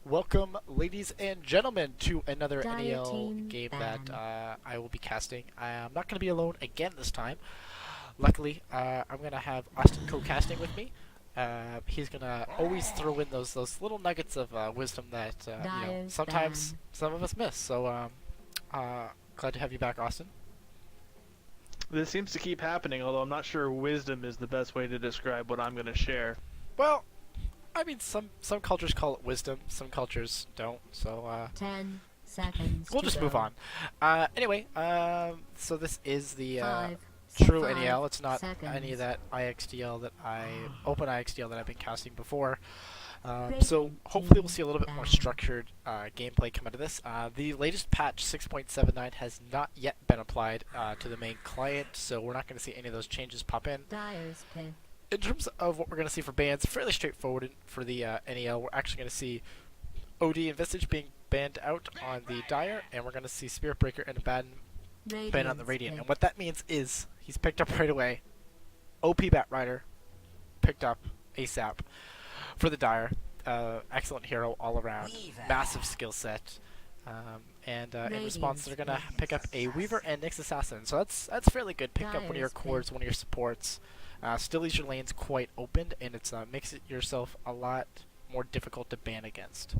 Welcome, ladies and gentlemen, to another Dire NEL team game that ban. I will be casting. I'm not going to be alone again this time. Luckily, I'm going to have Austin co-casting with me. He's going to always throw in those little nuggets of wisdom that Dire's sometimes ban. some of us miss. So glad to have you back, Austin. This seems to keep happening, although I'm not sure wisdom is the best way to describe what I'm going to share. Well, I mean, some cultures call it wisdom, some cultures don't. So 10 seconds we'll to just move go. on. Anyway, so this is the Five, true five NEL. It's not any of seconds. that IXDL that open IXDL that I've been casting before. So Radiant hopefully we'll team see a little bit more ban. structured gameplay come out of this. The latest patch 6.79 has not yet been applied to the main client, so we're not going to see any of those changes pop in. Dire's pick. In terms of what we're going to see for bans, fairly straightforward for the NEL. We're actually going to see OD and Visage being banned out on the Dire, and we're going to see Spirit Breaker and ban on the Radiant's Radiant. And pick. what that means is he's picked up right away. OP Bat Rider picked up ASAP for the Dire. Excellent hero all around. Massive skill set. And in response, they're gonna pick up a Weaver and Nyx Assassin. So that's fairly good. Pick up one of your Dire's cores, pick. one of your supports. Still leaves your lanes quite open, and it makes it yourself a lot more difficult to ban against.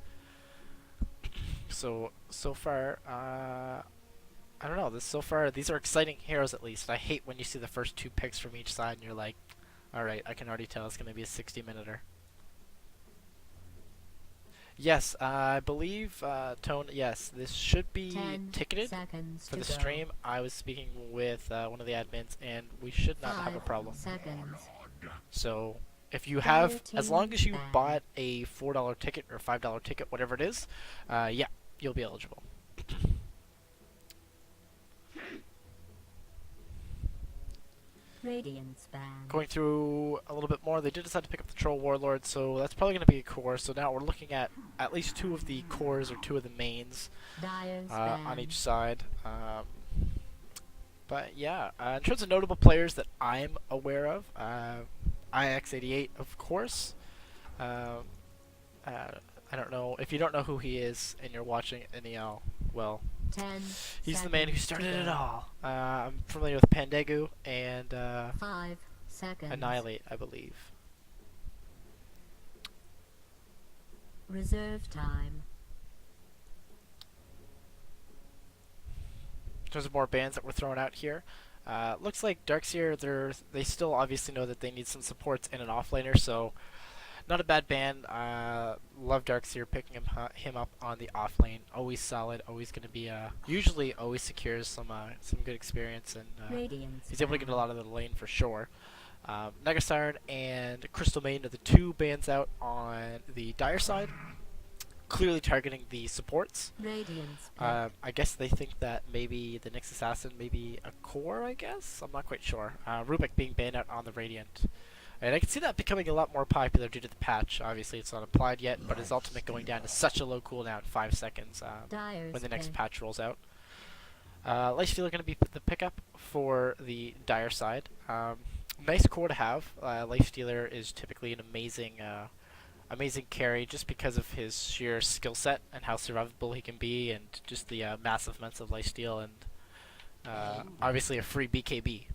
So far, I don't know. So far, these are exciting heroes at least. I hate when you see the first two picks from each side, and you're like, all right, I can already tell it's gonna be a 60-minuter. Yes, I believe, Tone, yes, this should be 10 ticketed seconds for to the go. stream. I was speaking with one of the admins, and we should not have a 5 problem. seconds. So, if you Dire have, as team long as you ban. bought a $4 ticket or $5 ticket, whatever it is, yeah, you'll be eligible. Radiant's ban. Going through a little bit more, they did decide to pick up the Troll Warlord, so that's probably going to be a core. So now we're looking at least two of the cores or two of the mains Dire's on ban. each side. But yeah, in terms of notable players that I'm aware of, IX88, of course. Uh, I don't know if you don't know who he is and you're watching NEL. Well, 10 he's the man who seconds to started it go. all. I'm familiar with Pandegu and 5 seconds. Annihilate, I believe. Reserve time. In terms of more bans that were thrown out here, looks like Darkseer, they still obviously know that they need some supports in an offlaner, so not a bad ban. Love Darkseer picking him up on the off lane. Always solid. Always going to be usually always secures some good experience, and Radiant's he's able to get a ban. lot of the lane for sure. Nega Siren and Crystal Maiden are the two bans out on the Dire side, clearly targeting the supports. Radiant's pick. I guess they think that maybe the Nyx Assassin may be a core, I guess? I'm not quite sure. Rubik being banned out on the Radiant. And I can see that becoming a lot more popular due to the patch. Obviously, it's not applied yet, but his ultimate going down to such a low cooldown, 5 seconds, Dire's when the next pick. patch rolls out. Lifestealer going to be the pickup for the Dire side. Nice core to have. Lifestealer is typically an amazing carry just because of his sheer skill set and how survivable he can be, and just the massive amounts of lifesteal, and obviously a free BKB.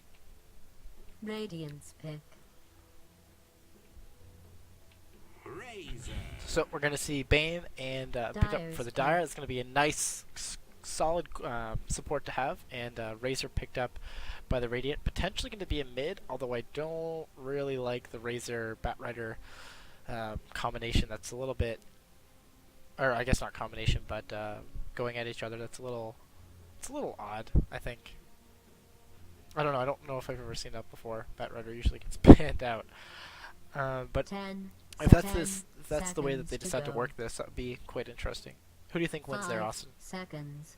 Radiant's pick. So we're going to see Bane and pick up for the Dire. It's going to be a nice, solid support to have. And Razor picked up by the Radiant. Potentially going to be a mid, although I don't really like the Razor Batrider combination. That's a little bit, or I guess not combination, but going at each other. It's a little odd, I think. I don't know. I don't know if I've ever seen that before. Batrider usually gets banned out. But 10 if that's seconds. if that's the way that they decide to work this, that would be quite interesting. Who do you think wins there, 5 Austin? seconds.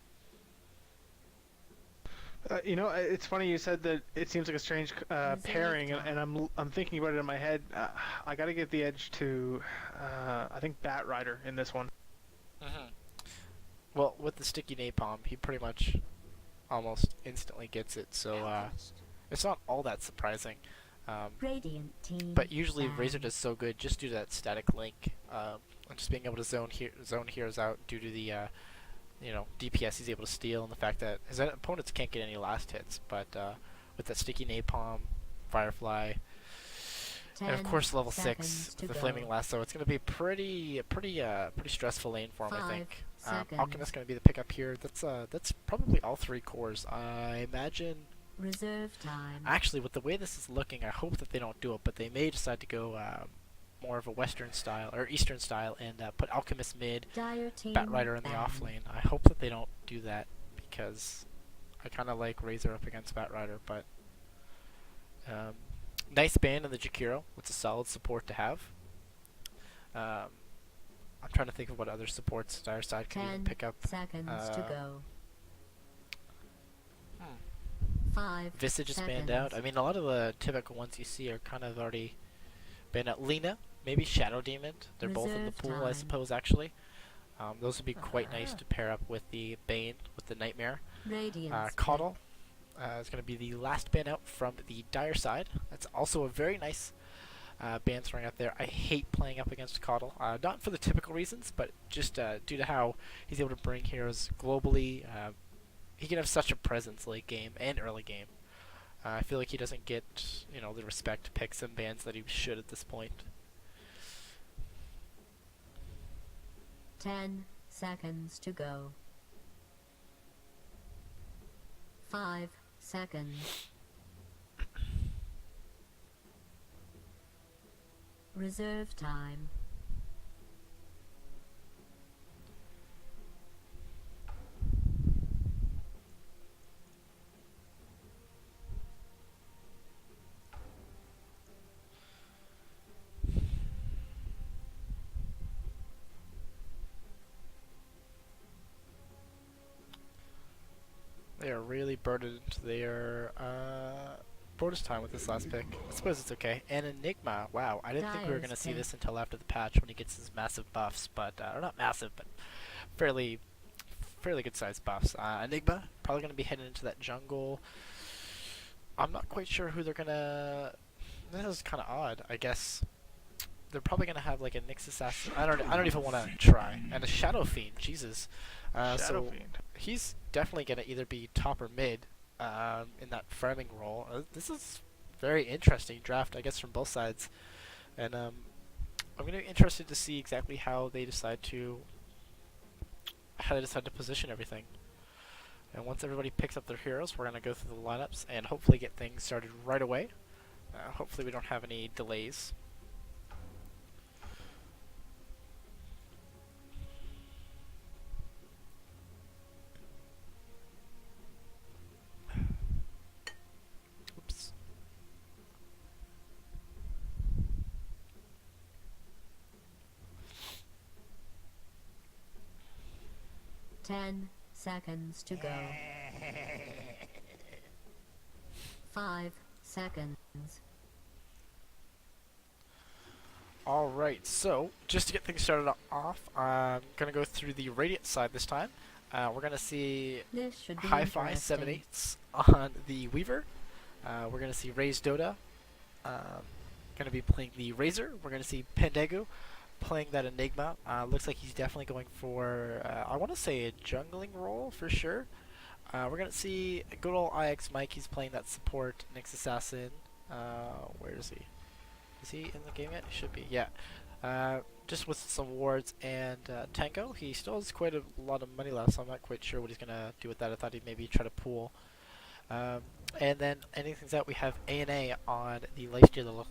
It's funny you said that it seems like a strange pairing, and I'm thinking about it in my head. I got to give the edge to I think Bat Rider in this one. Well, with the sticky napalm, he pretty much almost instantly gets it, so it's not all that surprising. Radiant team. But usually ban. Razor does so good just due to that static link in just being able to zone heroes out due to the DPS he's able to steal, and the fact that his opponents can't get any last hits. But with that sticky napalm, Firefly, and of course level 6, the Flaming Lasso, it's going to be pretty stressful lane for him, I think. Alchemist going to be the pickup here. That's probably all 3 cores. I imagine. Reserve time. Actually, with the way this is looking, I hope that they don't do it, but they may decide to go more of a Western style or Eastern style and put Alchemist mid, Batrider in the off lane. I hope that they don't do that because I kind of like Razor up against Batrider, but nice ban in the Jakiro. It's a solid support to have. I'm trying to think of what other supports Dire side can even pick up. 10 seconds to go. 5 Visage is banned out. I mean, a lot of the typical ones you see are kind of already banned out. Lina, maybe Shadow Demon. They're both in the pool, I suppose, actually. Those would be quite nice to pair up with the Bane, with the Nightmare. Caudle is going to be the last ban out from the Dire side. That's also a very nice ban throwing out there. I hate playing up against Caudle. Not for the typical reasons, but just due to how he's able to bring heroes globally. He can have such a presence late game and early game. I feel like he doesn't get, the respect picks and bans that he should at this point. 10 seconds to go. 5 seconds. Reserve time. They are really burdened their bonus time with this last pick. I suppose it's okay. And Enigma, wow, I didn't think we were going to see this until after the patch when he gets his massive buffs, but or not massive, but fairly good sized buffs. Enigma probably going to be heading into that jungle. I'm not quite sure who they're gonna. This is kind of odd. I guess they're probably gonna have like a Nyx assassin. I don't even want to try. And a Shadow Fiend. Jesus. Shadow Fiend. He's definitely gonna either be top or mid in that farming role. This is very interesting draft, I guess, from both sides. And I'm gonna be interested to see exactly how they decide to position everything. And once everybody picks up their heroes, we're gonna go through the lineups and hopefully get things started right away. Hopefully we don't have any delays. Oops. Ten seconds to go. 5 seconds. Alright, so just to get things started off, I'm going to go through the Radiant side this time. We're going to see Hi-Fi 7/8 on the Weaver. We're going to see Raze Dota going to be playing the Razor. We're going to see Pendegu playing that Enigma. Looks like he's definitely going for, I want to say a jungling role for sure. We're going to see good old IX Mike. He's playing that support Nyx Assassin. Where is he? Is he in the game yet? He should be, yeah. Just with some wards and Tango. He still has quite a lot of money left, so I'm not quite sure what he's going to do with that. I thought he'd maybe try to pool. And then anything's out, we have A&A on the Lifestealer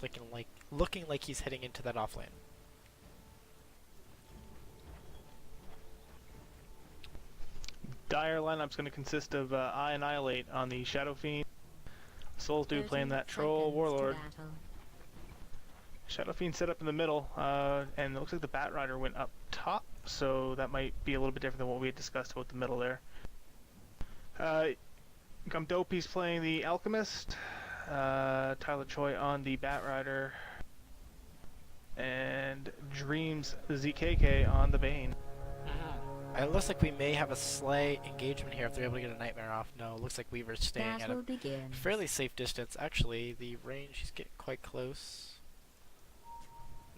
looking like he's heading into that offlane. Dire lineup's going to consist of I Annihilate on the Shadow Fiend, Souls Dew playing that Troll Warlord, Shadow Fiend set up in the middle, and it looks like the Batrider went up top, so that might be a little bit different than what we had discussed about the middle there. Gumdopi's playing the Alchemist, Tyler Choi on the Batrider, and Dreams ZKK on the Bane. It looks like we may have a Slay engagement here if they're able to get a Nightmare off. No, it looks like Weaver's staying at a fairly safe distance. Actually, the range, he's getting quite close.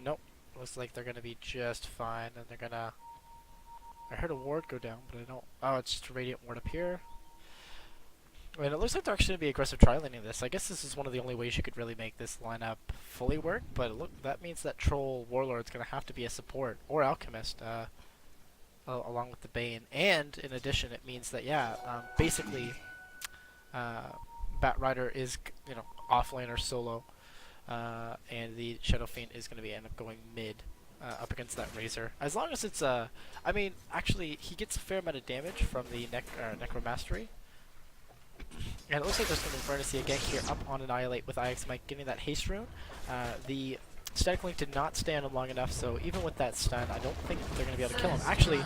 Nope. Looks like they're gonna be just fine, and they're gonna. I heard a ward go down, but I don't. Oh, it's just a radiant ward up here. I mean, it looks like they're actually gonna be aggressive tri-laning this. I guess this is one of the only ways you could really make this lineup fully work. But look, that means that Troll Warlord's gonna have to be a support or Alchemist, along with the Bane. And in addition, it means that basically, Bat Rider is offlaner solo, and the Shadow Fiend is gonna be end up going mid. Up against that Razor. As long as it's I mean, actually, he gets a fair amount of damage from the Necromastery. And it looks like there's going to see a gank here up on Annihilate with IX Mike getting that haste rune. The Static Link did not stay on him long enough, so even with that stun, I don't think they're going to be able to kill him. Actually,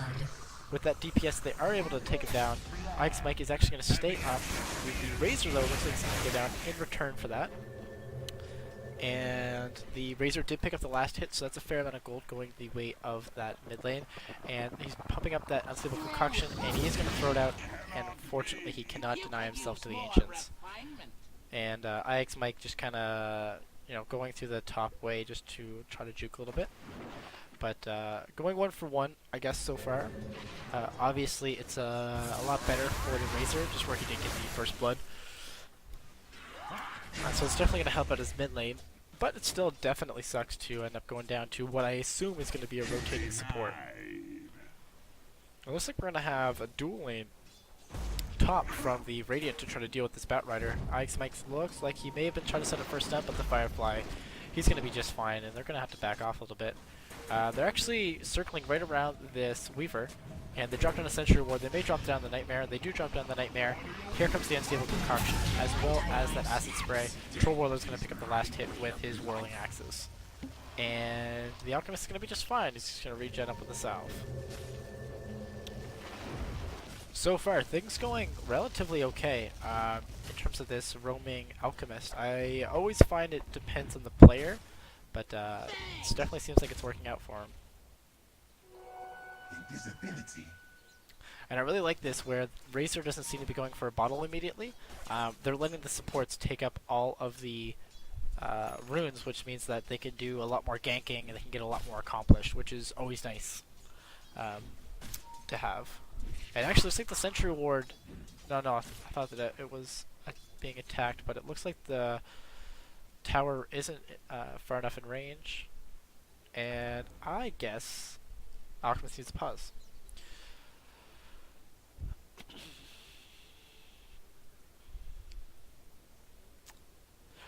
with that DPS, they are able to take him down. IX Mike is actually going to stay up. The Razor, though, looks like it's going to go down in return for that. And the Razor did pick up the last hit, so that's a fair amount of gold going the way of that mid lane. And he's pumping up that Unstable Concoction, and he is going to throw it out, and unfortunately he cannot deny himself to the Ancients. And IX Mike just kind of, going through the top way just to try to juke a little bit. But going 1-for-1, I guess, so far. Obviously, it's a lot better for the Razor, just where he didn't get the first blood. So it's definitely going to help out his mid lane, but it still definitely sucks to end up going down to what I assume is going to be a rotating support. It looks like we're going to have a dual lane top from the Radiant to try to deal with this Bat Rider. IX Mike looks like he may have been trying to set a first step, but the Firefly, he's going to be just fine, and they're going to have to back off a little bit. They're actually circling right around this Weaver, and they dropped down a Sentry Ward. They may drop down the Nightmare. They do drop down the Nightmare. Here comes the Unstable Concoction, as well as that Acid Spray. Troll Warlord's going to pick up the last hit with his Whirling Axes. And the Alchemist is going to be just fine. He's just going to regen up with the Salve. So far, things going relatively okay in terms of this roaming Alchemist. I always find it depends on the player, but it definitely seems like it's working out for him. Invisibility. And I really like this, where Razor doesn't seem to be going for a bottle immediately. They're letting the supports take up all of the runes, which means that they can do a lot more ganking and they can get a lot more accomplished, which is always nice to have. And actually, looks like the Sentry Ward. No, I thought that it was being attacked, but it looks like the tower isn't far enough in range. And I guess Alchemist needs to pause.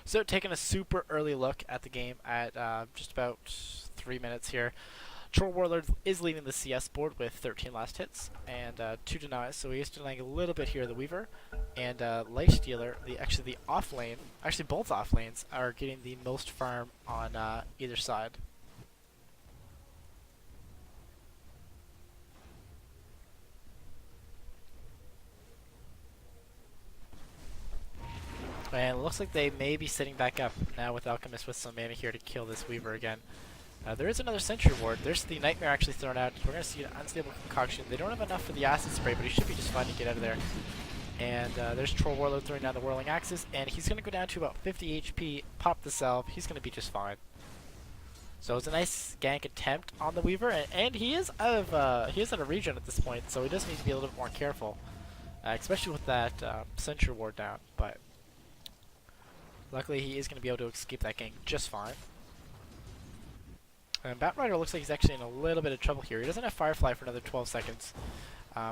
So, taking a super early look at the game at just about 3 minutes here. Troll Warlord is leading the CS board with 13 last hits and 2 denies, so he is denying a little bit here, the Weaver. And Lifestealer, the off lane, actually both off lanes, are getting the most farm on either side. And it looks like they may be sitting back up now with Alchemist with some mana here to kill this Weaver again. There is another Sentry Ward. There's the Nightmare actually thrown out. We're going to see an Unstable Concoction. They don't have enough for the Acid Spray, but he should be just fine to get out of there. And there's Troll Warlord throwing down the Whirling Axes, and he's going to go down to about 50 HP, pop the Salve. He's going to be just fine. So it's a nice gank attempt on the Weaver, and he is out of regen at this point, so he does need to be a little bit more careful, especially with that Sentry Ward down. But luckily, he is going to be able to escape that gank just fine. And Bat Rider looks like he's actually in a little bit of trouble here. He doesn't have Firefly for another 12 seconds.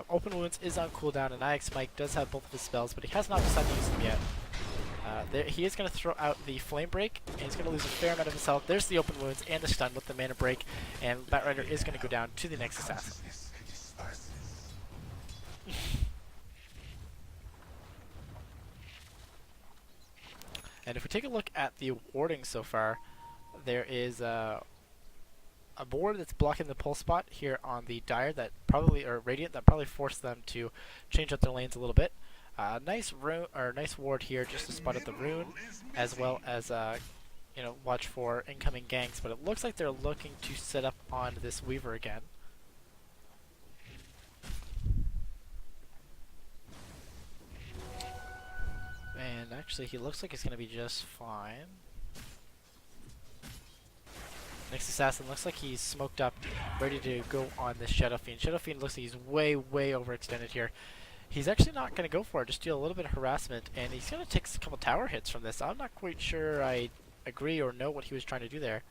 Open Wounds is on cooldown, and IX Mike does have both of his spells, but he has not decided to use them yet. He is going to throw out the Flame Break, and he's going to lose a fair amount of his health. There's the Open Wounds and the stun with the Mana Break, and Bat Rider is going to go down to the next assassin. And if we take a look at the warding so far, there is a board that's blocking the pull spot here on the Dire that probably, or Radiant, that probably forced them to change up their lanes a little bit. Nice ward here just to spot out the rune, as well as watch for incoming ganks. But it looks like they're looking to set up on this Weaver again. And actually, he looks like he's going to be just fine. Next Assassin looks like he's smoked up, ready to go on this Shadow Fiend. Shadow Fiend looks like he's way, way overextended here. He's actually not going to go for it, just deal a little bit of harassment, and he's going to take a couple tower hits from this. I'm not quite sure I agree or know what he was trying to do there.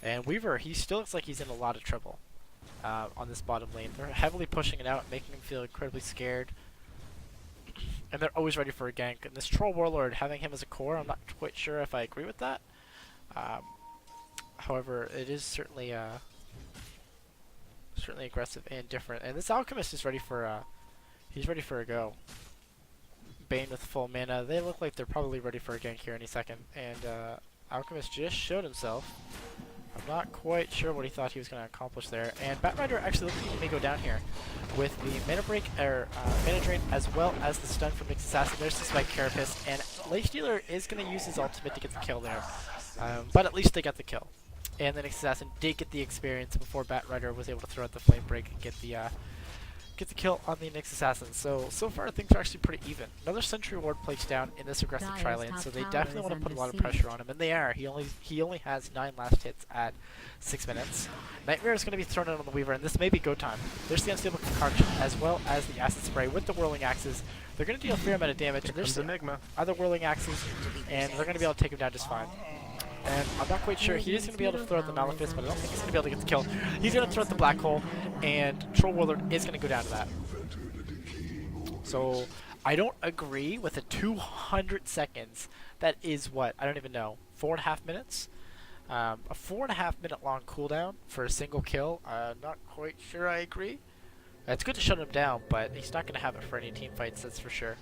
And Weaver, he still looks like he's in a lot of trouble on this bottom lane. They're heavily pushing it out, making him feel incredibly scared. And they're always ready for a gank. And this Troll Warlord, having him as a core, I'm not quite sure if I agree with that. However, it is certainly certainly aggressive and different. And this Alchemist is ready for he's ready for a go. Bane with full mana. They look like they're probably ready for a gank here any second. And Alchemist just showed himself. I'm not quite sure what he thought he was going to accomplish there. And Batrider actually looks like he may go down here with the mana break or mana drain, as well as the stun from Nyx Assassin. There's the Spike Carapace, and Lifestealer is going to use his ultimate to get the kill there. But at least they got the kill. And the Nyx Assassin did get the experience before Batrider was able to throw out the flame break and get the kill on the Nyx Assassin. So far things are actually pretty even. Another Sentry Ward placed down in this aggressive tri-lane, so they definitely want to put a lot of pressure on him, and they are. He only has 9 last hits at 6 minutes. Nightmare is going to be thrown out on the Weaver, and this may be go time. There's the Unstable Concoction, as well as the Acid Spray with the Whirling Axes. They're going to deal a fair amount of damage, and there's Enigma. other Whirling Axes, and they're going to be able to take him down just fine. And I'm not quite sure. He is going to be able to throw out the Malefice, but I don't think he's going to be able to get the kill. He's going to throw out the Black Hole, and Troll Warlord is going to go down to that. So I don't agree with the 200 seconds. That is what? I don't even know. 4.5 minutes? A 4.5 minute long cooldown for a single kill. Not quite sure I agree. It's good to shut him down, but he's not going to have it for any team fights, that's for sure.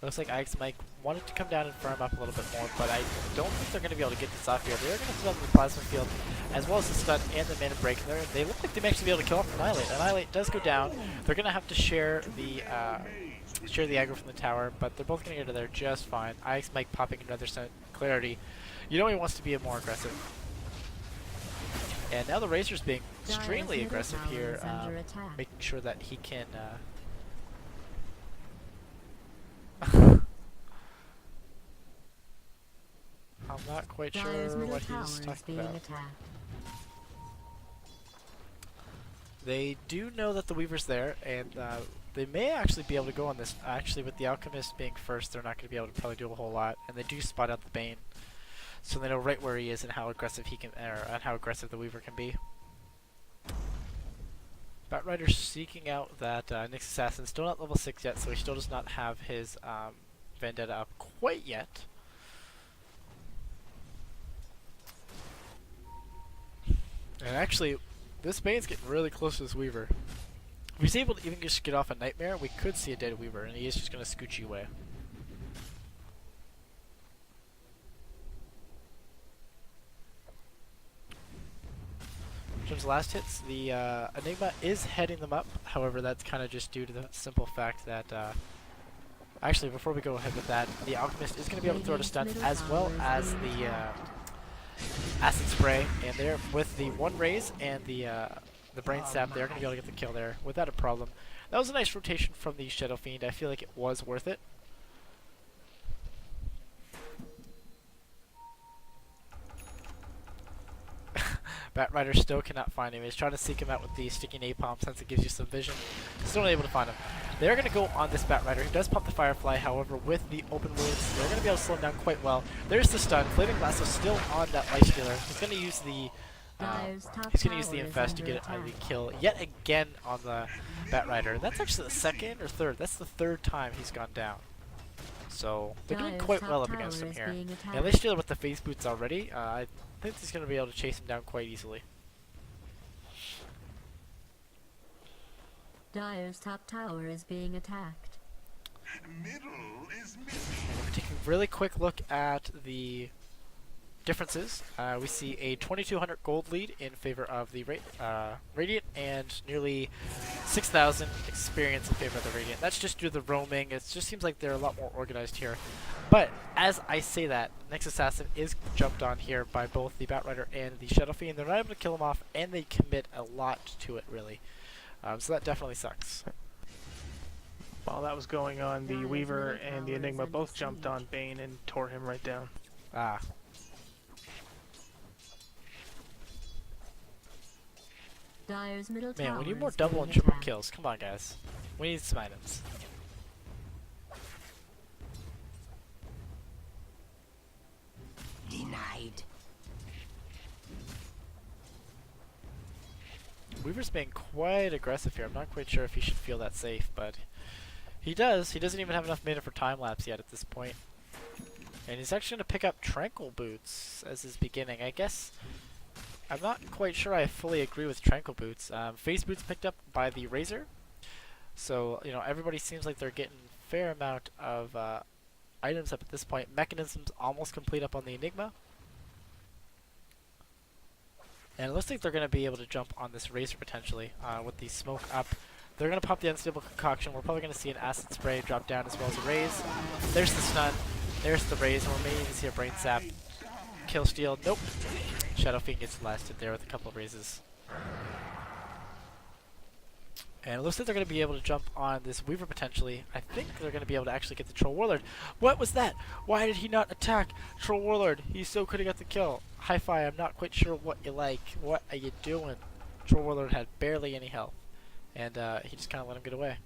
Looks like Ike's Mike wanted to come down and firm up a little bit more, but I don't think they're going to be able to get this off here. They're going to throw up the Plasma Field, as well as the stun and the mana break. They look like they may actually be able to kill off Annihilate. Annihilate does go down. They're going to have to share the aggro from the tower, but they're both going to get to there just fine. Ike's Mike popping another Clarity. You know he wants to be more aggressive. And now the Razor's being extremely aggressive here, making sure that he can... I'm not quite sure what he's talking about. They do know that the Weaver's there, and they may actually be able to go on this. Actually, with the Alchemist being first, they're not going to be able to probably do a whole lot, and they do spot out the Bane, so they know right where he is and how aggressive he can, and how aggressive the Weaver can be. Batrider's seeking out that Nyx Assassin, still not level 6 yet, so he still does not have his Vendetta up quite yet. And actually, this Bane's getting really close to this Weaver. If he's able to even just get off a Nightmare, we could see a dead Weaver, and he is just going to scooch you away. In terms of last hits, the Enigma is heading them up. However, that's kind of just due to the simple fact that... actually, before we go ahead with that, the Alchemist is going to be able to throw a stun, as well as the Acid Spray, and there with the one raise and the Brain Sap, they're going to be able to get the kill there without a problem. That was a nice rotation from the Shadow Fiend. I feel like it was worth it. Batrider still cannot find him. He's trying to seek him out with the Sticky Napalm since it gives you some vision. Still not able to find him. They're going to go on this Batrider. He does pop the Firefly, however, with the open wounds, they're going to be able to slow him down quite well. There's the stun. Flaming Blast is still on that Lifestealer. He's going to use the Infest to get the kill yet again on the Batrider. That's actually the second or third. That's the third time he's gone down. So they're doing quite well up against him here. And Lifestealer with the Phase Boots already, I think he's going to be able to chase him down quite easily. Dire's top tower is being attacked. Middle is missing. And we're taking a really quick look at the differences. We see a 2,200 gold lead in favor of the Radiant, and nearly 6,000 experience in favor of the Radiant. That's just due to the roaming. It just seems like they're a lot more organized here. But as I say that, Nyx Assassin is jumped on here by both the Batrider and the Shadow Fiend. They're not able to kill him off, and they commit a lot to it, really. So that definitely sucks. While that was going on, the Weaver and the Enigma both jumped on Bane and tore him right down. Ah. Dire's middle Man, tower we need more is double being and triple attacked. kills. Come on, guys. We need some items. Denied. Weaver's being quite aggressive here. I'm not quite sure if he should feel that safe, but he does. He doesn't even have enough mana for time lapse yet at this point. And he's actually going to pick up Tranquil Boots as his beginning. I guess I'm not quite sure I fully agree with Tranquil Boots. Phase Boots picked up by the Razor. So, you know, everybody seems like they're getting a fair amount of items up at this point. Mechanisms almost complete up on the Enigma. And it looks like they're going to be able to jump on this Razor potentially with the smoke up. They're going to pop the Unstable Concoction. We're probably going to see an Acid Spray drop down as well as a Raise. There's the stun. There's the Raise. And we may even see a Brain Sap. Kill Steal. Nope. Shadow Fiend gets blasted there with a couple of raises. And it looks like they're going to be able to jump on this Weaver potentially. I think they're going to be able to actually get the Troll Warlord. What was that? Why did he not attack Troll Warlord? He so could have got the kill. Hi-Fi, I'm not quite sure what you like. What are you doing? Troll Warlord had barely any health. And he just kind of let him get away.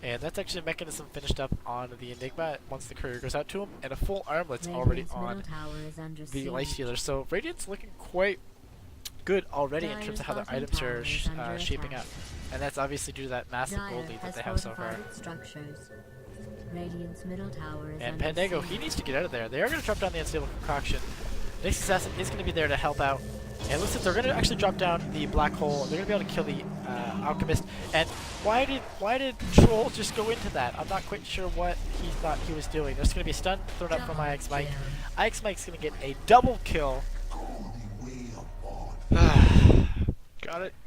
And that's actually a mechanism finished up on the Enigma once the courier goes out to him. And a full armlet's already on the Lifestealer. So Radiant's looking quite good already in terms of how their items are shaping up. And that's obviously due to that massive gold lead that they have so far. And Pandago, he needs to get out of there. They are going to drop down the Unstable Concoction. Next Assassin is going to be there to help out. And it looks like they're going to actually drop down the Black Hole. They're going to be able to kill the Alchemist. And why did Troll just go into that? I'm not quite sure what he thought he was doing. There's going to be a stun thrown up from IX Mike. IX Mike's going to get a double kill.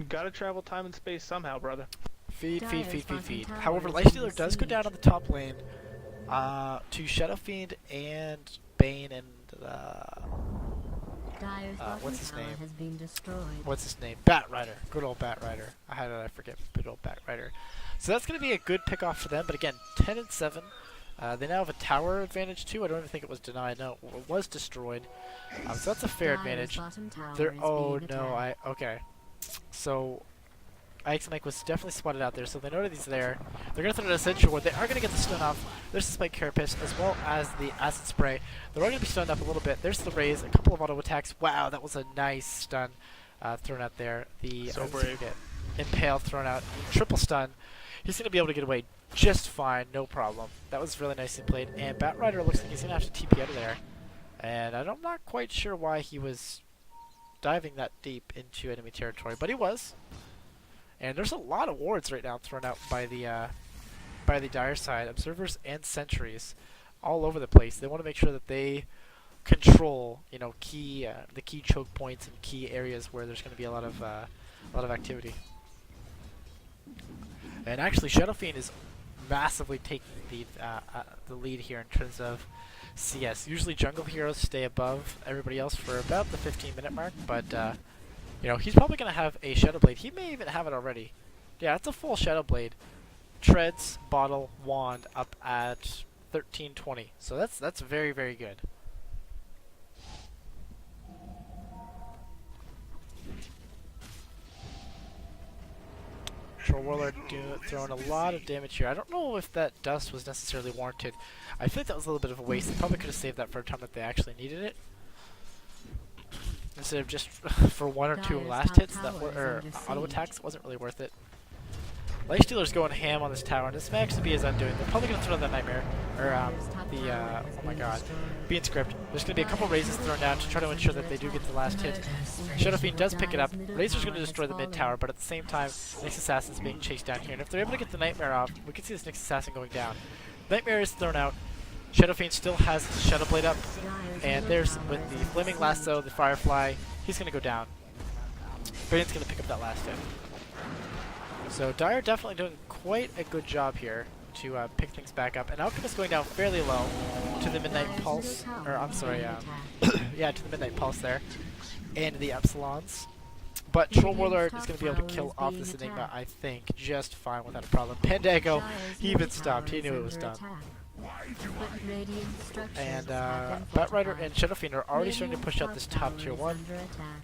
Gotta travel time and space somehow, brother. Feed. However, Lifestealer does go down on the top lane to Shadow Fiend and Bane and what's his name? What's his name? Bat Rider. Good old Bat Rider. How did I forget? Good old Bat Rider. So that's going to be a good pick off for them. But again, 10 and 7. They now have a tower advantage too. I don't even think it was denied. No, it was destroyed. So that's a fair advantage. Oh no, okay. So IX Mike was definitely spotted out there, so they know that he's there. They're going to throw an Essential Wood. They are going to get the stun off. There's the Spike Carapace as well as the Acid Spray. They're all going to be stunned up a little bit. There's the Raise, a couple of auto attacks. Wow, that was a nice stun thrown out there. The So brave. Impale thrown out. Triple stun. He's going to be able to get away just fine, no problem. That was really nicely played. And Bat Rider looks like he's going to have to TP out of there. And I'm not quite sure why he was diving that deep into enemy territory, but he was. And there's a lot of wards right now thrown out by the Dire side. Observers and sentries all over the place. They want to make sure that they control, you know, the key choke points and key areas where there's going to be a lot of activity. And actually, Shadow Fiend is massively taking the lead here in terms of CS. Usually, jungle heroes stay above everybody else for about the 15-minute mark, but you know, he's probably going to have a Shadow Blade. He may even have it already. Yeah, it's a full Shadow Blade. Treads, bottle, wand up at 1320. So that's very, very good. Troll Warlord throwing a lot of damage here. I don't know if that dust was necessarily warranted. I feel like that was a little bit of a waste. They probably could have saved that for a time that they actually needed it, instead of just for one or two last hits that were, or auto attacks. It wasn't really worth it. Lifestealer's going ham on this tower, and this may actually be his undoing. They're probably going to throw that Nightmare, or oh my god, Being Script. There's going to be a couple raises thrown down to try to ensure that they do get the last hit. Shadow Fiend does pick it up. Razor's going to destroy the mid tower, but at the same time, Nyx Assassin's being chased down here. And if they're able to get the Nightmare off, we can see this Nyx Assassin going down. Nightmare is thrown out. Shadow Fiend still has his Shadow Blade up, and there's, with the Flaming Lasso, the Firefly, he's going to go down. Brandon's going to pick up that last hit. So Dire definitely doing quite a good job here to pick things back up. And Alchemist going down fairly low to the Midnight Pulse, or I'm sorry, yeah, to the Midnight Pulse there, and the Epsilons. But Troll Radiant's Warlord top is going to be able to tower kill is off being this Enigma, attacked. I think, just fine without a problem. Pendago, Dire's he middle even stopped. tower He is knew it was under done. attack. But Radiant structures And have been Batrider fortified. and Shadowfiend are already starting to Radiant's push out this top tower tier is 1. under attack.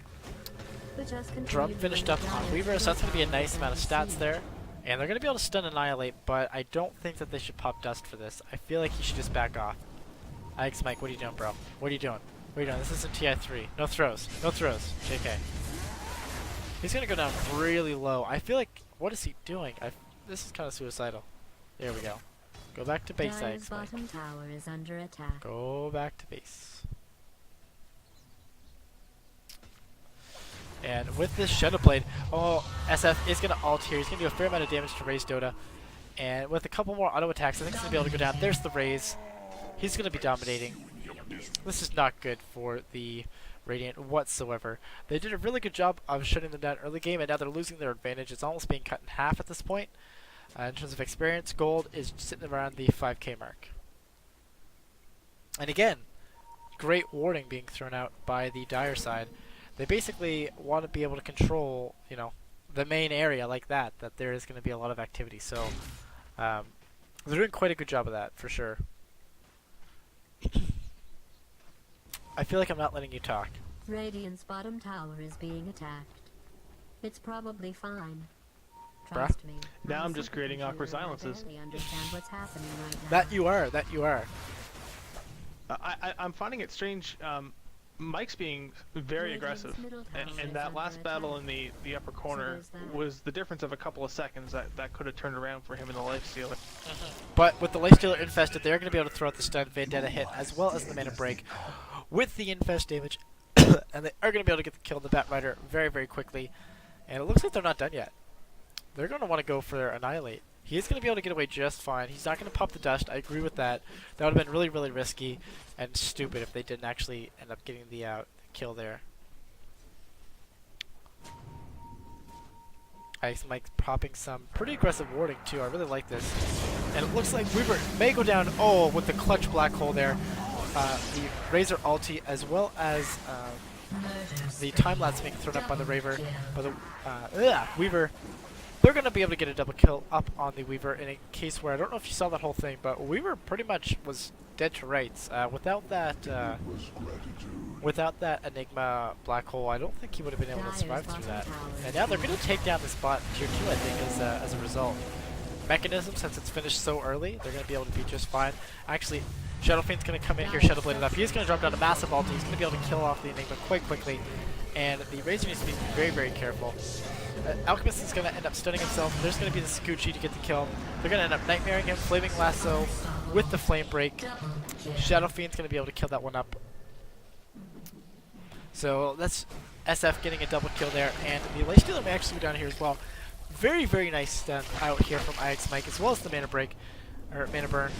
But just continue Drum doing finished the up on Dire's Weaver, so that's going to be a middle nice tower amount of is stats under siege. there. And they're going to be able to stun Annihilate, but I don't think that they should pop Dust for this. I feel like he should just back off. Ike's Mike, what are you doing, bro? What are you doing? What are you doing? This isn't TI3. No throws. No throws. JK. He's going to go down really low. I feel like, what is he doing? This is kind of suicidal. There we go. Go back to base, Dire's Ike's Mike. bottom tower is under attack. Go back to base. And with this Shadow Blade, SF is going to ult here. He's going to do a fair amount of damage to Raze Dota. And with a couple more auto attacks, I think he's going to be able to go down. There's the Raze. He's going to be dominating. This is not good for the Radiant whatsoever. They did a really good job of shutting them down early game, and now they're losing their advantage. It's almost being cut in half at this point. In terms of experience, gold is sitting around the 5k mark. And again, great warding being thrown out by the Dire side. They basically want to be able to control, you know, the main area like that there is going to be a lot of activity. So they're doing quite a good job of that, for sure. I feel like I'm not letting you talk. Radiant's bottom tower is being attacked. It's probably fine. Bruh. Trust me. Now I'm I'm a just creating supercomputer awkward and I silences. barely understand what's happening right now. That you are. That you are. I'm finding it strange. Mike's being very Radiant's aggressive, middle and, tower and is that under last battle attack. in the upper corner there's that. was the difference of a couple of seconds that could have turned around for him in the lifestealer. But with the Lifestealer infested, they're going to be able to throw out the stun Vendetta hit as well as the mana break with the infest damage, and they are going to be able to get the kill on the Batrider very, very quickly. And it looks like they're not done yet. They're going to want to go for Annihilate. He's going to be able to get away just fine. He's not going to pop the dust. I agree with that. That would have been really, really risky and stupid if they didn't actually end up getting the kill there. Ice Mike popping some pretty aggressive warding too. I really like this. And it looks like Weaver may go down, with the clutch black hole there. The Razor ulti as well as the time lapse being thrown up by the Raver. By the Weaver. They're going to be able to get a double kill up on the Weaver in a case where, I don't know if you saw that whole thing, but Weaver pretty much was dead to rights. Without that Enigma black hole, I don't think he would have been able to survive through that. And now they're going to take down this bot tier 2, I think, as a result. Mechanism, since it's finished so early, they're going to be able to be just fine. Actually, Shadowfiend's going to come in here, Shadowblade it up. He's going to drop down a massive ulti. He's going to be able to kill off the Enigma quite quickly. And the Razor needs to be very, very careful. Alchemist is going to end up stunning himself. There's going to be the Scoochie to get the kill. They're going to end up nightmaring him, Flaming Lasso with the Flame Break. Shadowfiend's going to be able to kill that one up. So that's SF getting a double kill there, and the Lifestealer may actually go down here as well. Very, very nice stun out here from IX Mike, as well as the mana break, or mana burn.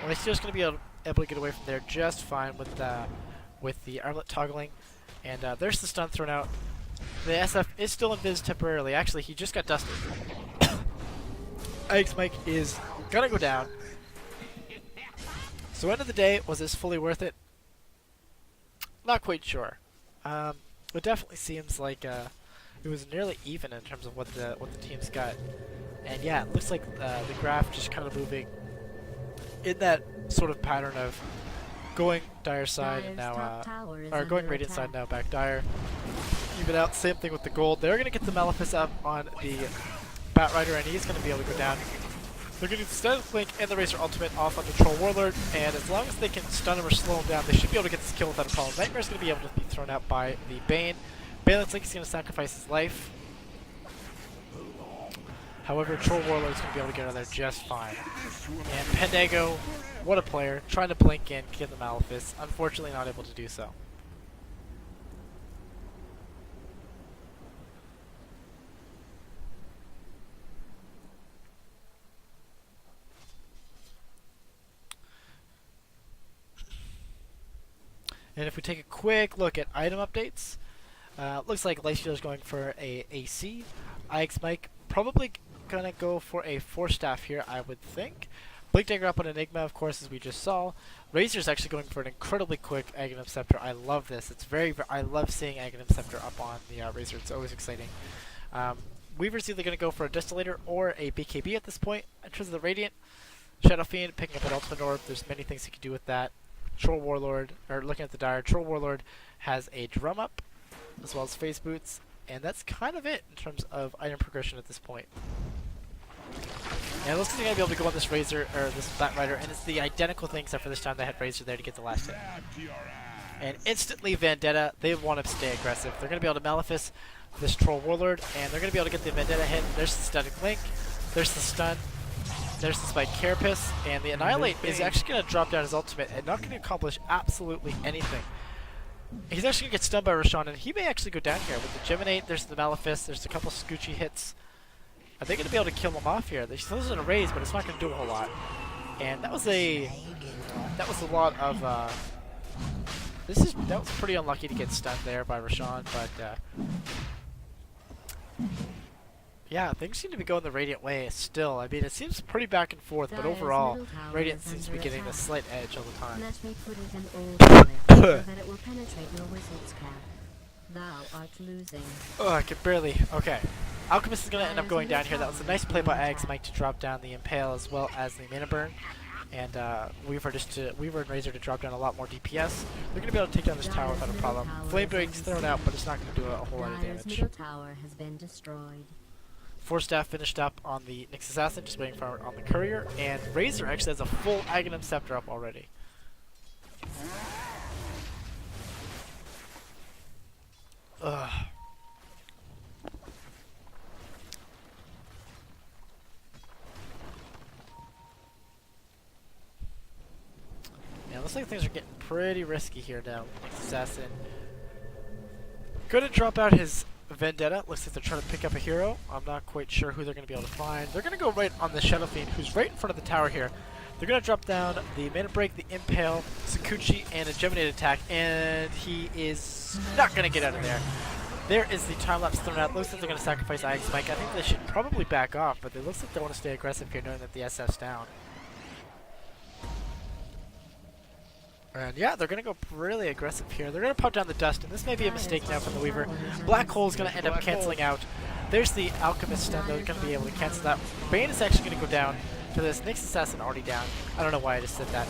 Lifestealer's going to be able to get away from there just fine with the armlet toggling, and there's the stun thrown out. The SF is still invis temporarily. Actually, he just got dusted. IX Mike is gonna go down. So end of the day, was this fully worth it? Not quite sure. It definitely seems like it was nearly even in terms of what the teams got. And yeah, it looks like the graph just kind of moving in that sort of pattern of going Dire side and now, or going Radiant side now back Dire. Even out, same thing with the gold. They're gonna get the Malefice up on the Batrider, and he's gonna be able to go down. They're gonna do the stun blink and the Razor ultimate off on the Troll Warlord, and as long as they can stun him or slow him down, they should be able to get this kill without a problem. Nightmare's gonna be able to be thrown out by the Bane. Bane looks like he's gonna sacrifice his life. However, Troll Warlord's gonna be able to get out of there just fine. And Pendago, what a player, trying to blink in, get the Malefice. Unfortunately not able to do so. And if we take a quick look at item updates, looks like Lifestealer's going for a AC. IX Mike probably gonna go for a 4-staff here, I would think. Blink Dagger up on Enigma, of course, as we just saw. Razor's actually going for an incredibly quick Aghanim Scepter. I love this. It's I love seeing Aghanim Scepter up on the Razor. It's always exciting. Weaver's either going to go for a Distillator or a BKB at this point. In terms of the Radiant, Shadow Fiend picking up an Ultimate Orb. There's many things he can do with that. Troll Warlord, or looking at the Dire, Troll Warlord has a Drum Up, as well as Phase Boots, and that's kind of it in terms of item progression at this point. And it looks like they're going to be able to go on this Razor, or this Bat Rider, and it's the identical thing except for this time they had Razor there to get the last hit. And instantly Vendetta, they want to stay aggressive. They're going to be able to Malefice this Troll Warlord, and they're going to be able to get the Vendetta hit. There's the Stunning Link, there's the Stun, there's the Spike Carapace, and the Annihilate is actually going to drop down his ultimate and not going to accomplish absolutely anything. He's actually going to get stunned by Roshan, and he may actually go down here. With the Geminate, there's the Malefice, there's a couple Scoochie hits. Are they going to be able to kill him off here? They're still in a raise, but it's not going to do a whole lot. And that was a lot of that was pretty unlucky to get stunned there by Roshan, but yeah, things seem to be going the Radiant way still. I mean, it seems pretty back and forth, but overall, Radiant seems to be getting a slight edge all the time. Let me put it in old English so that it will penetrate your wizard's cap. Thou art losing. Oh, I can barely. Okay. Alchemist is going to end up going down here. That was a nice play by Ags Mike to drop down the Impale as well as the Mana Burn. And Weaver and Razor to drop down a lot more DPS. They're going to be able to take down this tower without a problem. Flame Break's thrown out, but it's not going to do a whole lot of Dire's damage. middle tower has been destroyed. Force Staff finished up on the Nyx Assassin, just waiting for it on the Courier. And Razor actually has a full Aghanim Scepter up already. Ugh. Yeah, looks like things are getting pretty risky here now. Nyx Assassin gonna drop out his Vendetta. Looks like they're trying to pick up a hero. I'm not quite sure who they're gonna be able to find. They're gonna go right on the Shadow Fiend, who's right in front of the tower here. They're gonna drop down the Mana Break, the Impale, Sakuchi, and a Geminate attack, and he is not gonna get out of there. There is the time lapse thrown out. Looks like they're gonna sacrifice Axe Mike. I think they should probably back off, but it looks like they want to stay aggressive here, knowing that the SF's down. And yeah, they're going to go really aggressive here. They're going to pop down the Dust, and this may be a mistake now from the Weaver. Black Hole is going to end up canceling out. There's the Alchemist stun. They're going to be able to cancel that. Bane is actually going to go down to this. Nyx Assassin already down. I don't know why I just said that.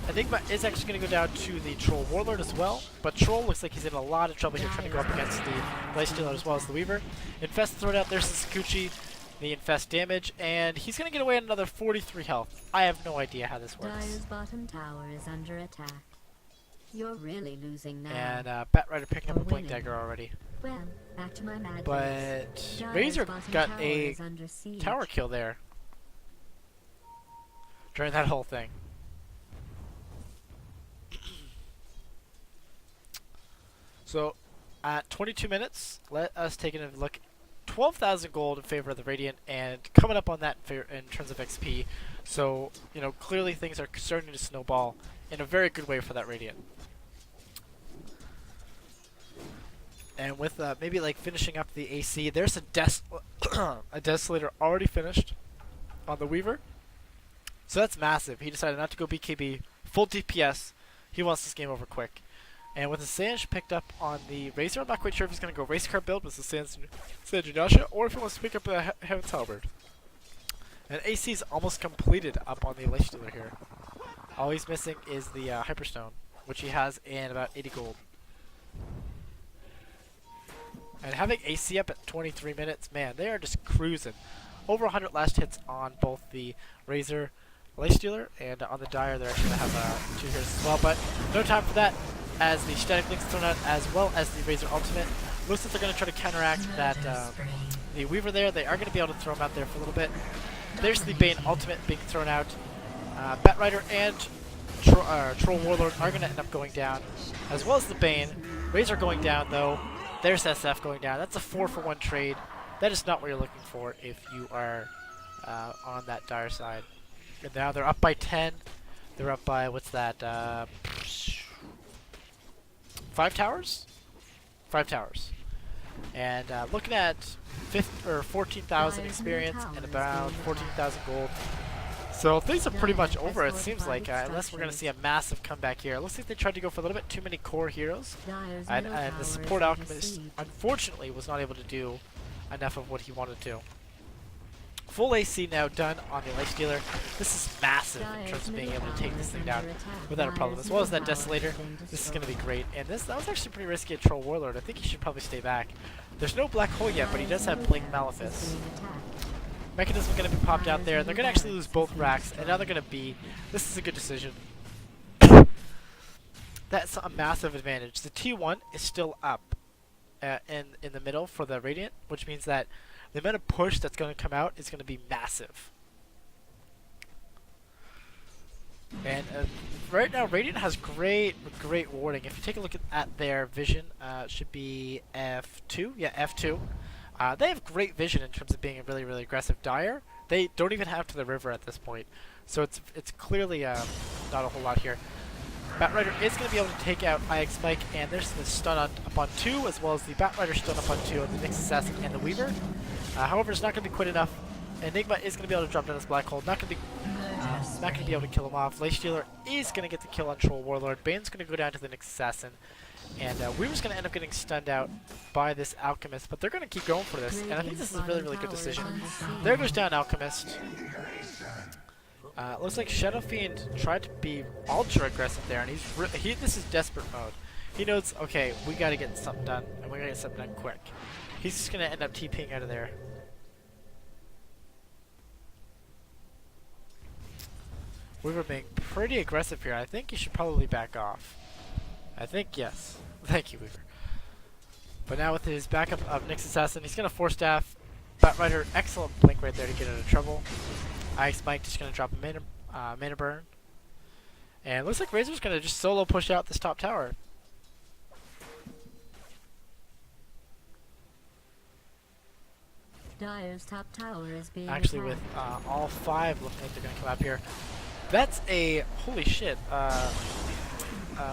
Enigma is actually going to go down to the Troll Warlord as well, but Troll looks like he's in a lot of trouble here trying to go up against the Lifestealer as well as the Weaver. Infest thrown out. There's the Sakuchi, the Infest damage, and he's going to get away at another 43 health. I have no idea how this works. Dire's bottom tower is under attack. You're really losing now. And Bat Rider picking up Or a Blink winning. Dagger already. Well, back to my madness. But Dire's Razor bottom got tower a is under siege. tower kill there during that whole thing. So, at 22 minutes, let us take a look. 12,000 gold in favor of the Radiant, and coming up on that in terms of XP. So, you know, clearly things are starting to snowball in a very good way for that Radiant. And with maybe like finishing up the AC, there's a a Desolator already finished on the Weaver. So that's massive. He decided not to go BKB, full DPS. He wants this game over quick. And with the Sanj picked up on the Razor, I'm not quite sure if he's going to go Race Car build with the Sanj or if he wants to pick up the Heaven's Halberd. And AC is almost completed up on the Lifestealer here. All he's missing is the Hyperstone, which he has in about 80 gold. And having AC up at 23 minutes, man, they are just cruising. Over 100 last hits on both the Razor Lifestealer and on the Dire. They're actually going to have 2 heroes as well, but no time for that, as the Static Link's thrown out as well as the Razor Ultimate. Looks like they're going to try to counteract that the Weaver there. They are going to be able to throw him out there for a little bit. There's the Bane Ultimate being thrown out. Bat Rider and Troll Warlord are going to end up going down, as well as the Bane. Razor going down though. There's SF going down. That's a 4-for-1 trade. That is not what you're looking for if you are on that Dire side. And now they're up by 10. They're up by, what's that, 5 towers? 5 towers. And looking at 14,000 experience and about 14,000 gold. So things are pretty much Dire over, it has seems like, fortified unless we're going to see a structures. massive comeback here. It looks like they tried to go for a little bit too many core heroes, Dire's and, middle and the tower support is under alchemist, siege. unfortunately, was not able to do enough of what he wanted to. Full AC now done on the Lifestealer. This is massive in Dire's terms of being middle able to take tower this is thing under down attack. without a problem, Dire's as well as that middle tower Desolator. has been This is going to be destroyed. great, and that was actually pretty risky at Troll Warlord. I think he should probably stay back. There's no Black Hole yet, but he does Dire's have Blink middle tower is Malefice. being attacked. Mechanism going to be popped out there, and they're going to actually lose both racks, and now they're going to be... This is a good decision. That's a massive advantage. The T1 is still up in the middle for the Radiant, which means that the amount of push that's going to come out is going to be massive. And right now, Radiant has great warding. If you take a look at their vision, it should be F2. Yeah, F2. They have great vision in terms of being a really aggressive Dire. They don't even have to the river at this point, so it's clearly not a whole lot here. Batrider is going to be able to take out IX Mike, and there's the stun up on 2, as well as the Batrider stun up on 2 of the Nyx Assassin and the Weaver. However, it's not going to be quite enough. Enigma is going to be able to drop down this Black Hole. Not going to be able to kill him off. Lifestealer is going to get the kill on Troll Warlord. Bane's going to go down to the Nyx Assassin. And Weaver's going to end up getting stunned out by this Alchemist, but they're going to keep going for this, and I think this is a really good decision. There goes down Alchemist. Looks like Shadow Fiend tried to be ultra aggressive there, and this is desperate mode. He knows, okay, we got to get something done, and we got to get something done quick. He's just going to end up TPing out of there. Weaver being pretty aggressive here. I think he should probably back off. I think yes. Thank you, Weaver. But now with his backup of Nyx Assassin, he's going to Force Staff. Batrider, excellent blink right there to get out of trouble. Ice Mike just going to drop a mana burn. And it looks like Razor's going to just solo push out this top tower. Dire's top tower is being Actually, attacked. with all 5 looking like they're going to come up here. That's a... Holy shit.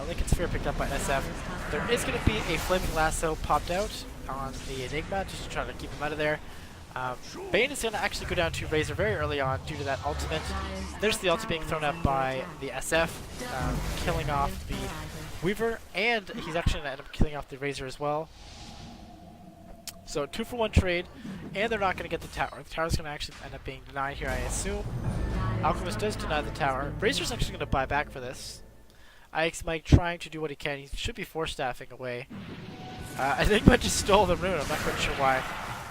Lincoln Sphere picked up by SF. There is going to be a Flaming Lasso popped out on the Enigma, just to try to keep him out of there. Bane is going to actually go down to Razor very early on due to that ultimate. There's the ultimate being thrown up by the SF, killing off the Weaver, and he's actually going to end up killing off the Razor as well. So 2-for-1 trade, and they're not going to get the tower. The tower's going to actually end up being denied here, I assume. Alchemist does deny the tower. Razor's actually going to buy back for this. IX Mike trying to do what he can. He should be force staffing away. I think I just stole the rune. I'm not quite sure why.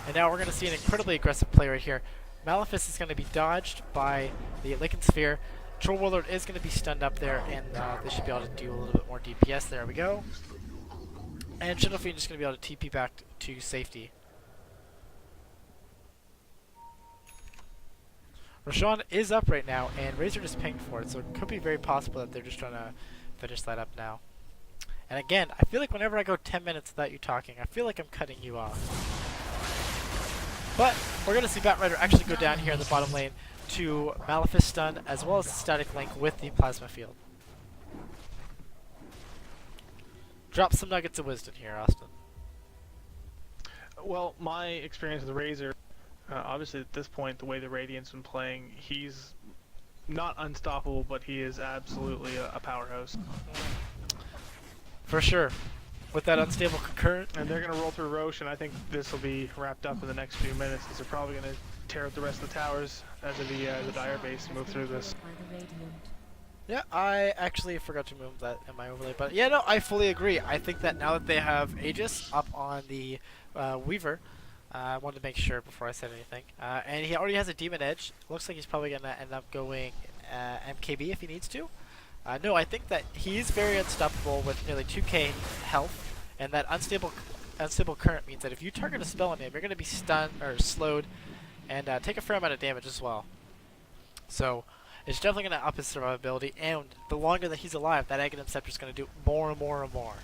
And now we're going to see an incredibly aggressive play right here. Malefice is going to be dodged by the Lycan Sphere. Troll Warlord is going to be stunned up there, and they should be able to do a little bit more DPS. There we go. And Shadow Fiend is going to be able to TP back to safety. Roshan is up right now, and Razor just pinged for it, so it could be very possible that they're just trying to finish that up now. And again, I feel like whenever I go 10 minutes without you talking, I feel like I'm cutting you off. But we're going to see Batrider actually go down here in the bottom lane to Malefice stun, as well as the static link with the plasma field. Drop some nuggets of wisdom here, Austin. Well, my experience with the Razor, obviously at this point, the way the Radiant's been playing, he's not unstoppable, but he is absolutely a powerhouse. For sure. With that unstable concurrent. And they're going to roll through Roche, and I think this will be wrapped up in the next few minutes, because they're probably going to tear up the rest of the towers as of the Dire base and move through this. By the Radiant. Yeah, I actually forgot to move that in my overlay, but yeah, no, I fully agree. I think that now that they have Aegis up on the Weaver, I wanted to make sure before I said anything. And he already has a Demon Edge. Looks like he's probably going to end up going MKB if he needs to. No, I think that he's very unstoppable with nearly 2k health, and that unstable current means that if you target a spell on him, you're going to be stunned or slowed and take a fair amount of damage as well. So it's definitely going to up his survivability, and the longer that he's alive, that Aghanim Scepter is going to do more and more and more.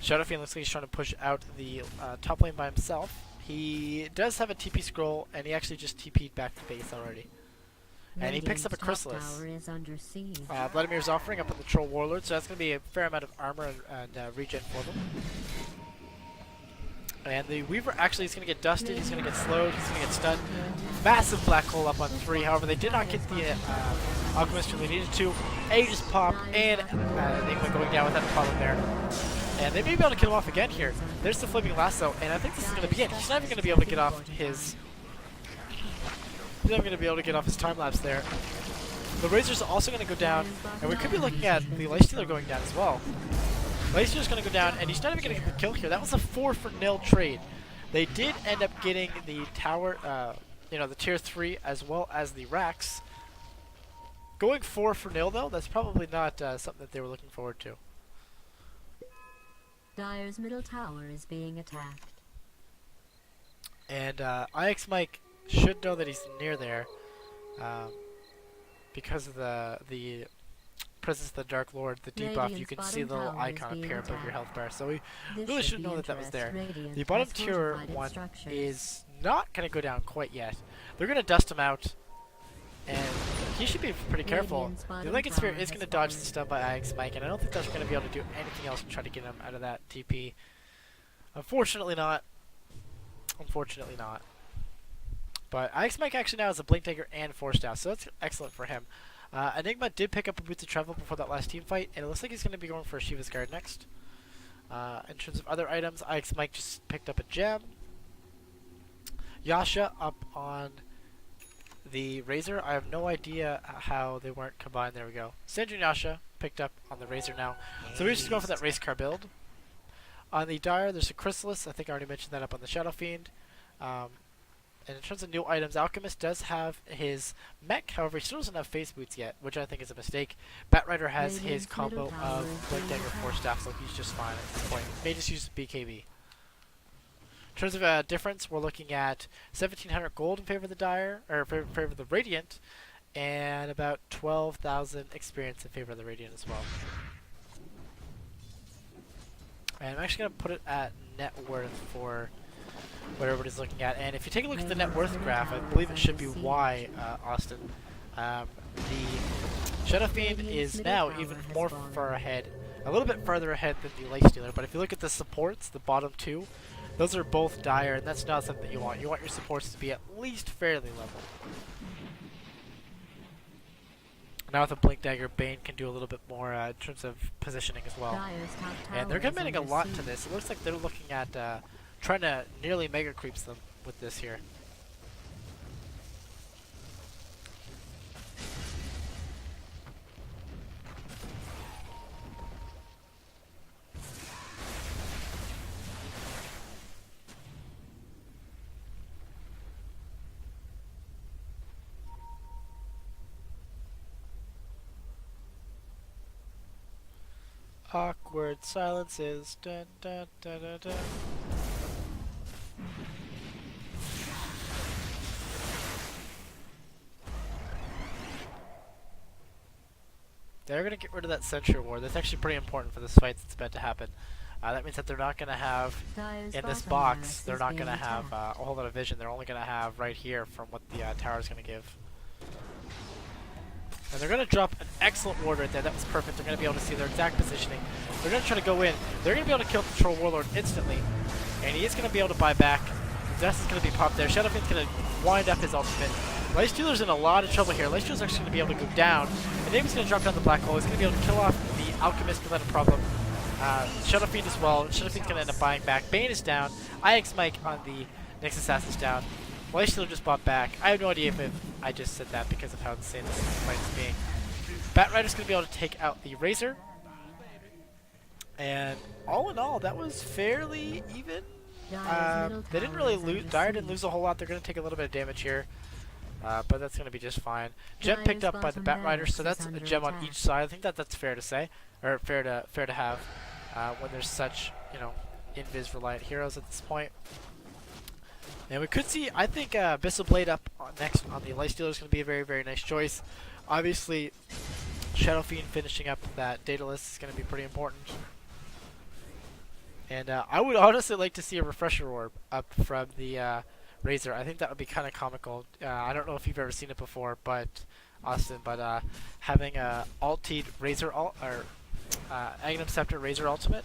Shadow Fiend looks like he's trying to push out the top lane by himself. He does have a TP scroll, and he actually just TP'd back to base already. And he picks up a Chrysalis. Tower is under siege. Vladimir's offering up on the Troll Warlord, so that's going to be a fair amount of armor and regen for them. And the Weaver actually is going to get dusted, he's going to get slowed, he's going to get stunned. Massive black hole up on 3, however they did not get the Alchemist when they needed to. A just popped, and Enigma going down without a problem there. And they may be able to kill him off again here. There's the flipping lasso, and I think this is going to be it. He's not even going to be able to get off his... He's not even going to be able to get off his time-lapse there. The Razor's also going to go down, and we could be looking at the Lifestealer going down as well. Lifestealer's going to go down, and he's not even going to get the kill here. That was a 4 for NEL trade. They did end up getting the tower, the tier 3 as well as the racks. Going 4 for NEL though, that's probably not something that they were looking forward to. Dire's middle tower is being attacked. And IX Mike should know that he's near there, because of the presence of the Dark Lord, the debuff. You can see the little icon appear above your health bar, so we really should know that that was there. The bottom tier one is not going to go down quite yet. They're going to dust him out, and he should be pretty careful. The Lincoln Sphere is going to dodge the stun by IX Mike, and I don't think that's going to be able to do anything else to try to get him out of that TP. Unfortunately not. Unfortunately not. But IX Mike actually now has a Blink Dagger and Force Staff, so that's excellent for him. Enigma did pick up a Boots of Travel before that last team fight, and it looks like he's going to be going for a Shiva's Guard next. In terms of other items, IX Mike just picked up a gem. Yasha up on the Razor. I have no idea how they weren't combined. There we go. Sandra and Yasha picked up on the Razor now. So we're just going for that race car build. On the Dire, there's a Chrysalis. I think I already mentioned that up on the Shadow Fiend. And in terms of new items, Alchemist does have his mech, however he still doesn't have face boots yet, which I think is a mistake. Batrider has his combo of Blink Dagger, Force Staff, so he's just fine at this point. May just use BKB. In terms of difference, we're looking at 1,700 gold in favor of the Dire, or in favor of the Radiant, and about 12,000 experience in favor of the Radiant as well. And I'm actually going to put it at net worth for what everybody's looking at. And if you take a look at the net worth graph, I believe it should be Y, Austin. The Shadow Fiend is now even more far ahead, a little bit farther ahead than the Lifestealer. But if you look at the supports, the bottom two, those are both Dire, and that's not something that you want. You want your supports to be at least fairly level. Now with a Blink Dagger, Bane can do a little bit more in terms of positioning as well. And they're committing a lot to this. It looks like they're looking at trying to nearly mega creeps them with this here. Awkward silences. Dun, dun, dun, dun, dun. They're going to get rid of that Sentry Ward. That's actually pretty important for this fight that's about to happen. That means that they're not going to have, in this box, they're not going to have a whole lot of vision. They're only going to have right here from what the tower is going to give. And they're going to drop an excellent ward right there. That was perfect. They're going to be able to see their exact positioning. They're going to try to go in. They're going to be able to kill Control Warlord instantly. And he is going to be able to buy back. Zest is going to be popped there. Shadowfiend's going to wind up his ultimate. Lifestealer's in a lot of trouble here. Lifestealer's actually going to be able to go down. And Name's going to drop down the black hole. He's going to be able to kill off the Alchemist without a problem. Shadowfiend as well. Shadowfiend's going to end up buying back. Bane is down. IX Mike on the next assassin is down. Lifestealer just bought back. I have no idea if I just said that because of how insane this fight is being. Batrider's going to be able to take out the Razor. And all in all, that was fairly even. They didn't really lose. Dire didn't lose a whole lot. They're going to take a little bit of damage here. But that's going to be just fine. Gem picked up by the Batrider, so that's a gem on each side. I think that's fair to say, or fair to have when there's such, invis reliant heroes at this point. And we could see, I think, Abyssal Blade up next on the Lifestealer is going to be a very, very nice choice. Obviously, Shadow Fiend finishing up that data list is going to be pretty important. And I would honestly like to see a Refresher Orb up from the Razor. I think that would be kind of comical. I don't know if you've ever seen it before, but Austin, but having a Alt-Teed Razor or Aghanim Scepter Razor Ultimate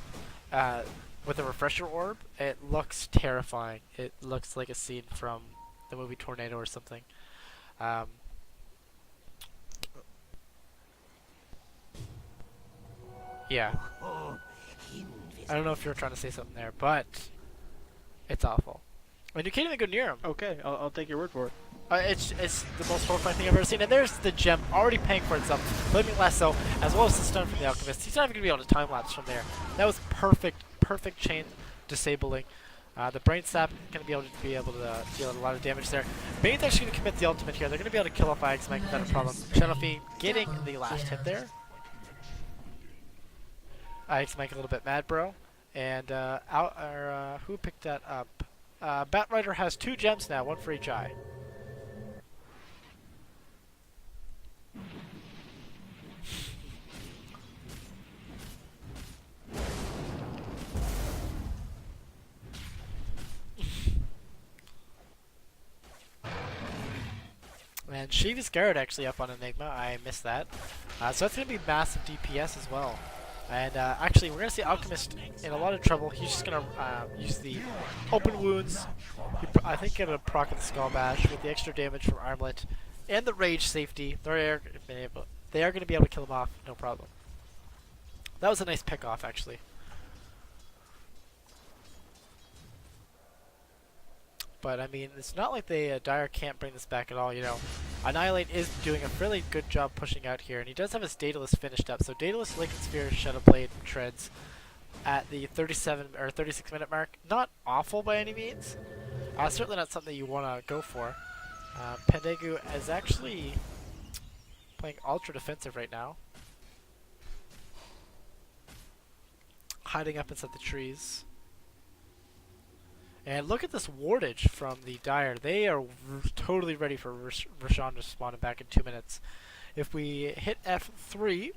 with a refresher orb, it looks terrifying. It looks like a scene from the movie Tornado or something. Um, yeah. I don't know if you were trying to say something there, but it's awful. And you can't even go near him. Okay, I'll take your word for it. It's the most horrifying thing I've ever seen. And there's the gem already paying for itself. Flaming Lasso, as well as the stun from the Alchemist. He's not even going to be able to time-lapse from there. That was perfect chain disabling. The Brain Sap going to be able to deal a lot of damage there. Bane's actually going to commit the ultimate here. They're going to be able to kill off Axe Mike without a problem. Shadow Fiend getting the last hit there. Axe Mike a little bit mad, bro. And who picked that up? Batrider has 2 gems now, 1 for each eye. And Shiva's Garrett actually up on Enigma. I missed that. So that's going to be massive DPS as well. And actually, we're going to see Alchemist in a lot of trouble. He's just going to use the open wounds. I think get a proc of the Skull Bash with the extra damage from Armlet and the Rage safety. They are going to be able to kill him off, no problem. That was a nice pick off, actually. But I mean, it's not like the Dire can't bring this back at all. You know, Annihilate is doing a really good job pushing out here, and he does have his Daedalus finished up. So Daedalus, Lincoln Sphere, Shadowblade, Treads at the 37 or 36 minute mark. Not awful by any means. Certainly not something you want to go for. Pandegu is actually playing ultra defensive right now, hiding up inside the trees. And look at this wardage from the Dire. They are totally ready for Roshan to spawn back in 2 minutes. If we hit F3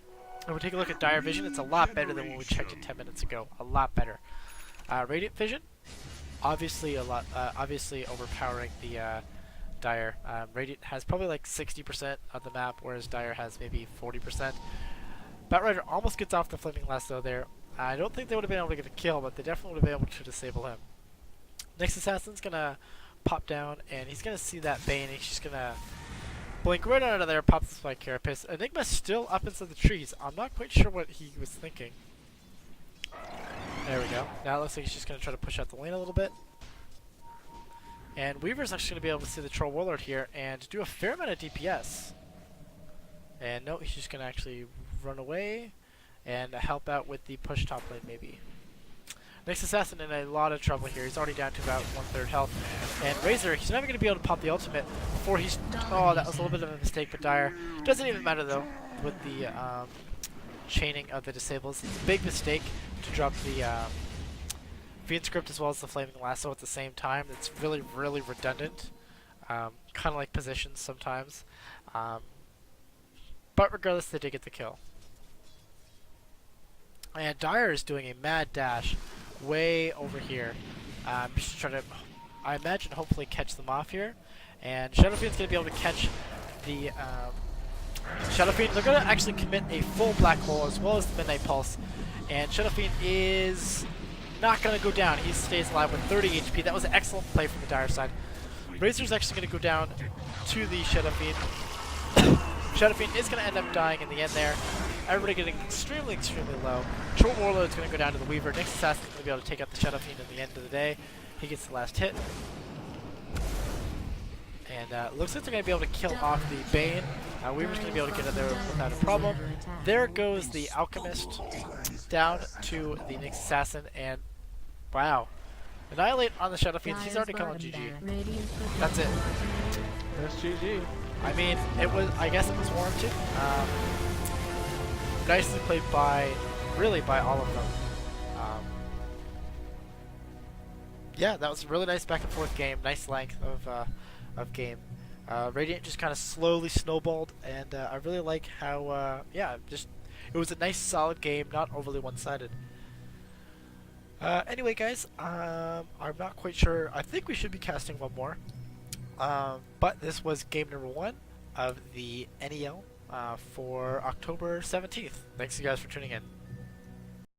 and we take a look at Dire Vision, it's a lot better than when we checked it 10 minutes ago. A lot better. Radiant Vision, obviously obviously overpowering the Dire. Radiant has probably like 60% of the map, whereas Dire has maybe 40%. Batrider almost gets off the Flaming Lasso there. I don't think they would have been able to get a kill, but they definitely would have been able to disable him. Next Assassin's gonna pop down, and he's gonna see that Bane, and he's just gonna blink right out of there, pop this by Carapace. Enigma's still up inside the trees. I'm not quite sure what he was thinking. There we go. Now it looks like he's just gonna try to push out the lane a little bit. And Weaver's actually gonna be able to see the Troll Warlord here and do a fair amount of DPS. And no, he's just gonna actually run away and help out with the push top lane maybe. Next Assassin in a lot of trouble here. He's already down to about 1/3 health. And Razor, he's never going to be able to pop the ultimate before he's... Oh, that was a little bit of a mistake, but Dire. Doesn't even matter, though, with the chaining of the disables. It's a big mistake to drop the Fiend Script as well as the Flaming Lasso at the same time. It's really, really redundant. Kind of like positions sometimes. But regardless, they did get the kill. And Dire is doing a mad dash way over here. Just trying to, I imagine, hopefully catch them off here. And Shadowfiend's going to be able to catch the Shadowfiend. They're going to actually commit a full Black Hole as well as the Midnight Pulse. And Shadowfiend is not going to go down. He stays alive with 30 HP. That was an excellent play from the Dire side. Razor's actually going to go down to the Shadowfiend. Shadowfiend is going to end up dying in the end there. Everybody getting extremely, extremely low. Troll Warlord is going to go down to the Weaver. Next Assassin is going to be able to take out the Shadowfiend at the end of the day. He gets the last hit. And looks like they're going to be able to kill off the Bane. Weaver's going to be able to get in there without a problem. There goes the Alchemist down to the next Assassin. And wow. Annihilate on the Shadowfiend. He's already come on GG. That's it. That's GG. I mean, it was. I guess it was warranted. Nicely played by, really by all of them. Yeah, that was a really nice back and forth game. Nice length of game. Radiant just kind of slowly snowballed, and I really like how yeah, just it was a nice solid game, not overly one-sided. Anyway, guys, I'm not quite sure. I think we should be casting one more. But this was game number 1 of the NEL for October 17th. Thanks you guys for tuning in.